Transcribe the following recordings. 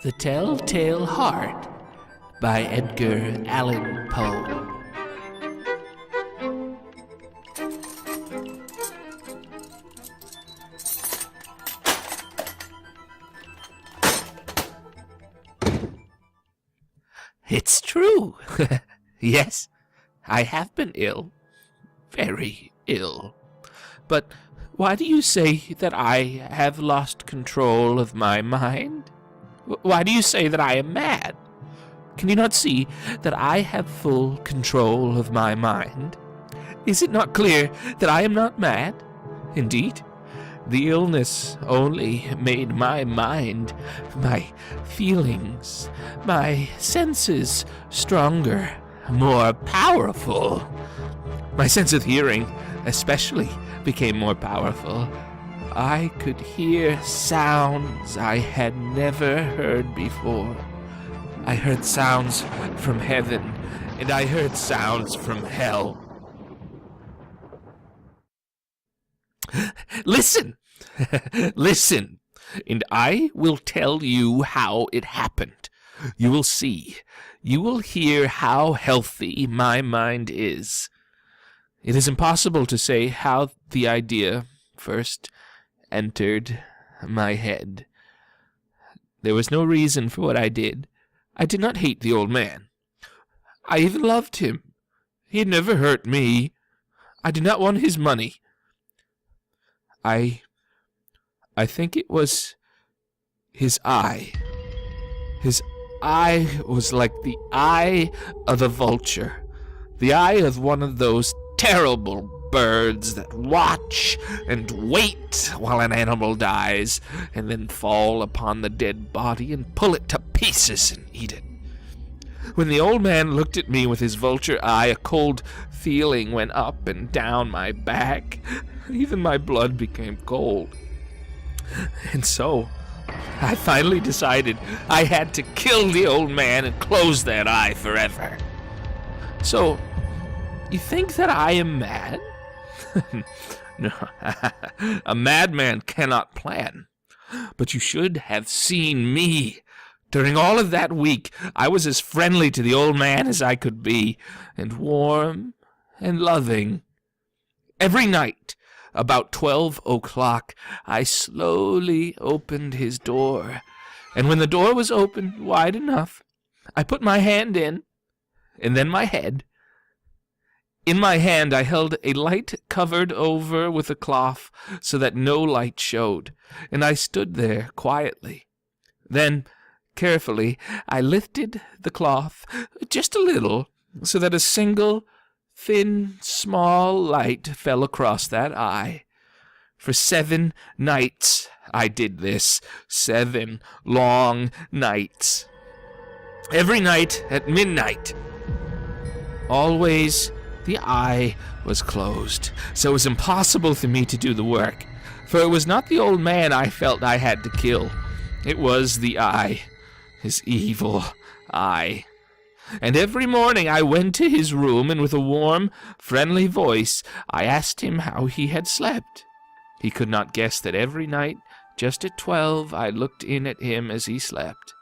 The Telltale Heart by Edgar Allan Poe. It's true. Yes, I have been ill. Very ill. But why do you say that I have lost control of my mind? Why do you say that I am mad? Can you not see that I have full control of my mind? Is it not clear that I am not mad? Indeed, the illness only made my mind, my feelings, my senses stronger, more powerful. My sense of hearing especially became more powerful. I could hear sounds I had never heard before. I heard sounds from heaven, and I heard sounds from hell. Listen! Listen, and I will tell you how it happened. You will see. You will hear how healthy my mind is. It is impossible to say how the idea first entered my head. There was no reason for what I did. I did not hate the old man. I even loved him. He had never hurt me. I did not want his money. I think it was his eye. His eye was like the eye of a vulture, the eye of one of those terrible birds that watch and wait while an animal dies, and then fall upon the dead body and pull it to pieces and eat it. When the old man looked at me with his vulture eye, a cold feeling went up and down my back. Even my blood became cold. And so, I finally decided I had to kill the old man and close that eye forever. So, you think that I am mad? No, a madman cannot plan. But you should have seen me. During all of that week, I was as friendly to the old man as I could be, and warm and loving. Every night, about 12 o'clock, I slowly opened his door, and when the door was opened wide enough, I put my hand in, and then my head. In my hand I held a light covered over with a cloth so that no light showed, and I stood there quietly. Then, carefully, I lifted the cloth just a little so that a single, thin, small light fell across that eye. For 7 nights I did this, 7 long nights. Every night at midnight. Always the eye was closed, so it was impossible for me to do the work, for it was not the old man I felt I had to kill. It was the eye, his evil eye. And every morning I went to his room, and with a warm, friendly voice, I asked him how he had slept. He could not guess that every night, just at 12, I looked in at him as he slept.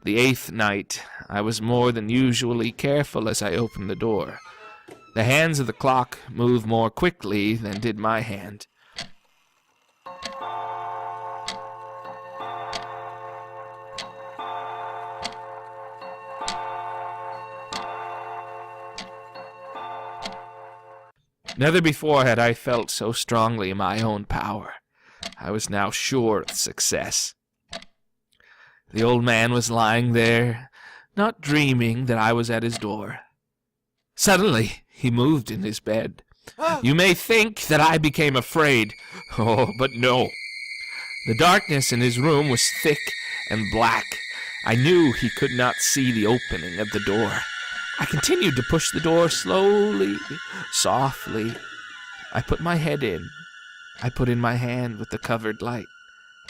The 8th night, I was more than usually careful as I opened the door. The hands of the clock moved more quickly than did my hand. Never before had I felt so strongly my own power. I was now sure of success. The old man was lying there, not dreaming that I was at his door. Suddenly, he moved in his bed. You may think that I became afraid. Oh, but no. The darkness in his room was thick and black. I knew he could not see the opening of the door. I continued to push the door slowly, softly. I put my head in. I put in my hand with the covered light.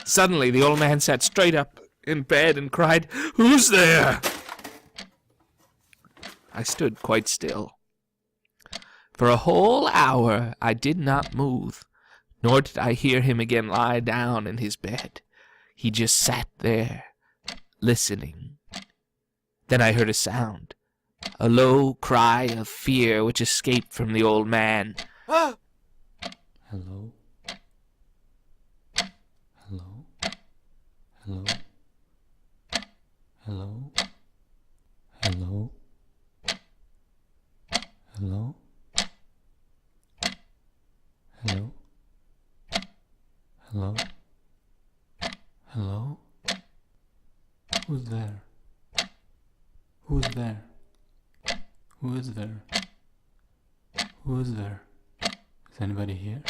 Suddenly, the old man sat straight up in bed and cried, "Who's there?" I stood quite still. For a whole hour I did not move, nor did I hear him again lie down in his bed. He just sat there, listening. Then I heard a sound, a low cry of fear which escaped from the old man. Hello? Hello? Hello? Hello? Hello? Hello? Hello? Hello? Hello? Who's there? Who's there? Who is there? Who is there? Is anybody here?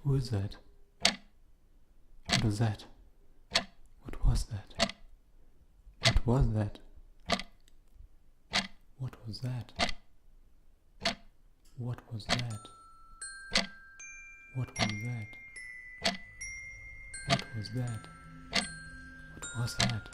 Who is that? What was that? What was that? What was that? What was that? What was that? What was that? What was that? What was that?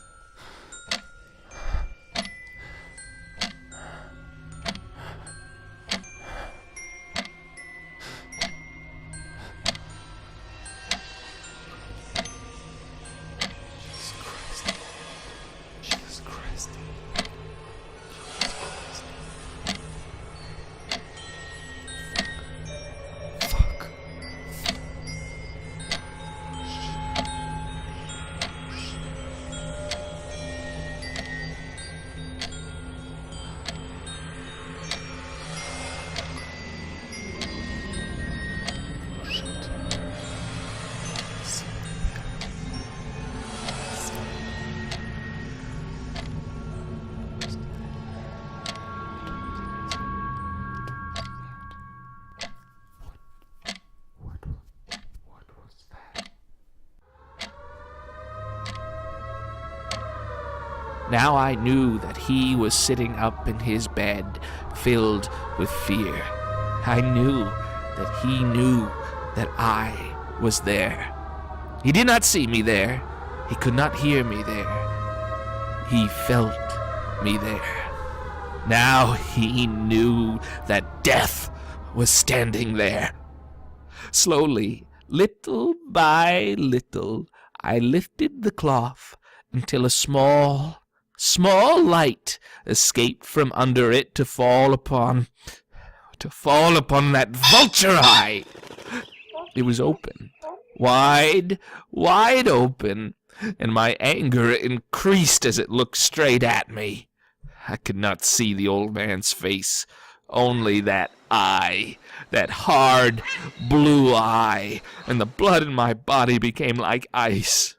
Jesus Christ. Fuck. What was that? Now I knew that he was sitting up in his bed, filled with fear. I knew that he knew that I was there. He did not see me there. He could not hear me there. He felt me there. Now he knew that death was standing there. Slowly, little by little, I lifted the cloth until a small light escaped from under it to fall upon that vulture eye. It was open, wide open, and my anger increased as it looked straight at me. I could not see the old man's face, only that eye, that hard blue eye, and the blood in my body became like ice.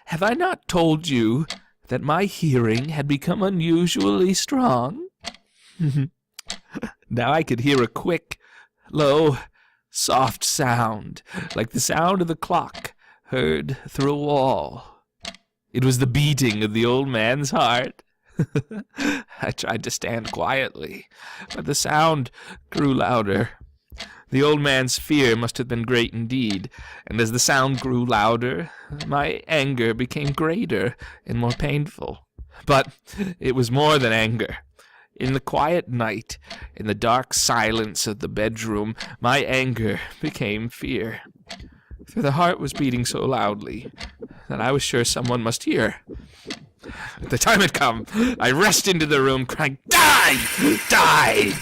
Have I not told you that my hearing had become unusually strong? Now I could hear a quick, low, soft sound, like the sound of the clock heard through a wall. It was the beating of the old man's heart. I tried to stand quietly, but the sound grew louder. The old man's fear must have been great indeed, and as the sound grew louder, my anger became greater and more painful. But it was more than anger. In the quiet night, in the dark silence of the bedroom, my anger became fear. For the heart was beating so loudly that I was sure someone must hear. The time had come. I rushed into the room, crying, "Die! Die!"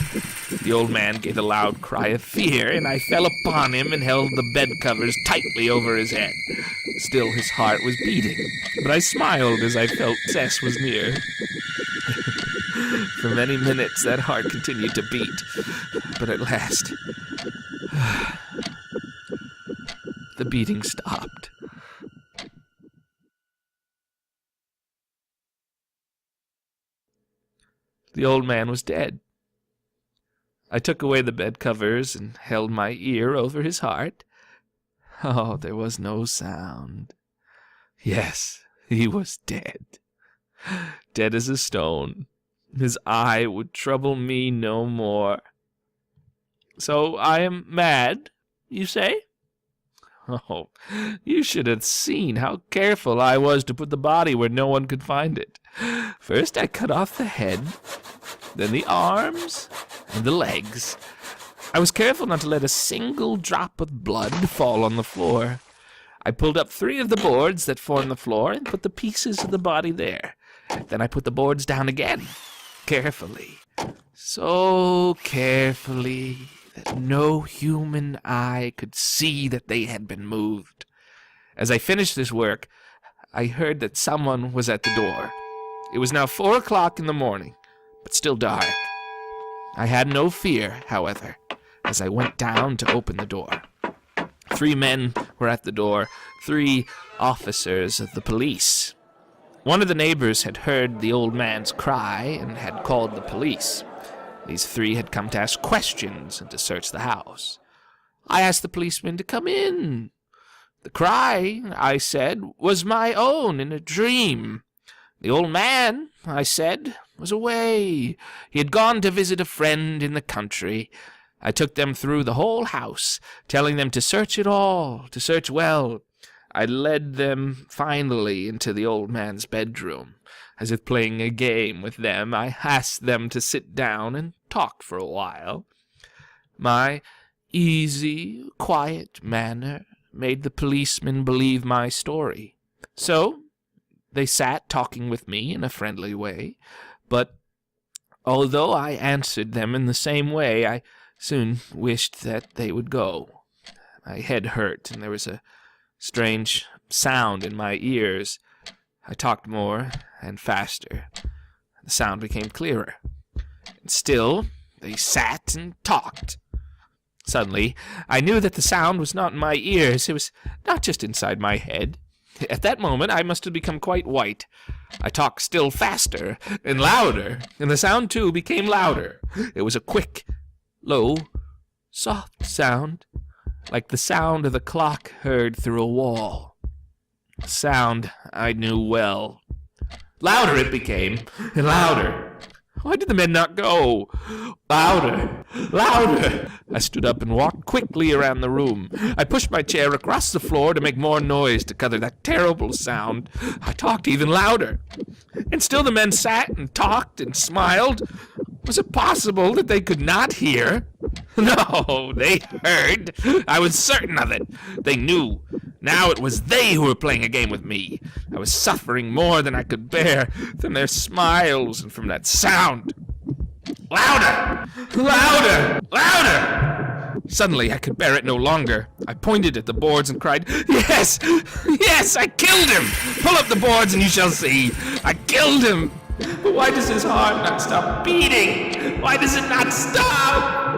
The old man gave a loud cry of fear, and I fell upon him and held the bed covers tightly over his head. Still his heart was beating, but I smiled as I felt Tess was near. For many minutes that heart continued to beat, but at last the beating stopped. The old man was dead. I took away the bed covers and held my ear over his heart. Oh, there was no sound. Yes, he was dead. Dead as a stone. His eye would trouble me no more. So I am mad, you say? Oh, you should have seen how careful I was to put the body where no one could find it. First I cut off the head, then the arms, and the legs. I was careful not to let a single drop of blood fall on the floor. I pulled up 3 of the boards that formed the floor and put the pieces of the body there. Then I put the boards down again, carefully, so carefully that no human eye could see that they had been moved. As I finished this work, I heard that someone was at the door. It was now 4 o'clock in the morning, but still dark. I had no fear, however, as I went down to open the door. 3 men were at the door, 3 officers of the police. One of the neighbors had heard the old man's cry and had called the police. These 3 had come to ask questions and to search the house. I asked the policeman to come in. The cry, I said, was my own in a dream. The old man, I said, was away. He had gone to visit a friend in the country. I took them through the whole house, telling them to search it all, to search well. I led them finally into the old man's bedroom. As if playing a game with them, I asked them to sit down and talk for a while. My easy, quiet manner made the policemen believe my story. So they sat talking with me in a friendly way, but although I answered them in the same way, I soon wished that they would go. My head hurt, and there was a strange sound in my ears. I talked more and faster. The sound became clearer. And still, they sat and talked. Suddenly, I knew that the sound was not in my ears. It was not just inside my head. At that moment, I must have become quite white. I talked still faster and louder, and the sound, too, became louder. It was a quick, low, soft sound, like the sound of the clock heard through a wall. A sound I knew well. Louder it became, and louder. Why did the men not go? Louder! Louder! I stood up and walked quickly around the room. I pushed my chair across the floor to make more noise to cover that terrible sound. I talked even louder. And still the men sat and talked and smiled. Was it possible that they could not hear? No, they heard. I was certain of it. They knew. Now it was they who were playing a game with me. I was suffering more than I could bear from their smiles and from that sound. Louder! Louder! Louder! Suddenly I could bear it no longer. I pointed at the boards and cried, "Yes! Yes, I killed him! Pull up the boards and you shall see. I killed him! But why does his heart not stop beating? Why does it not stop?"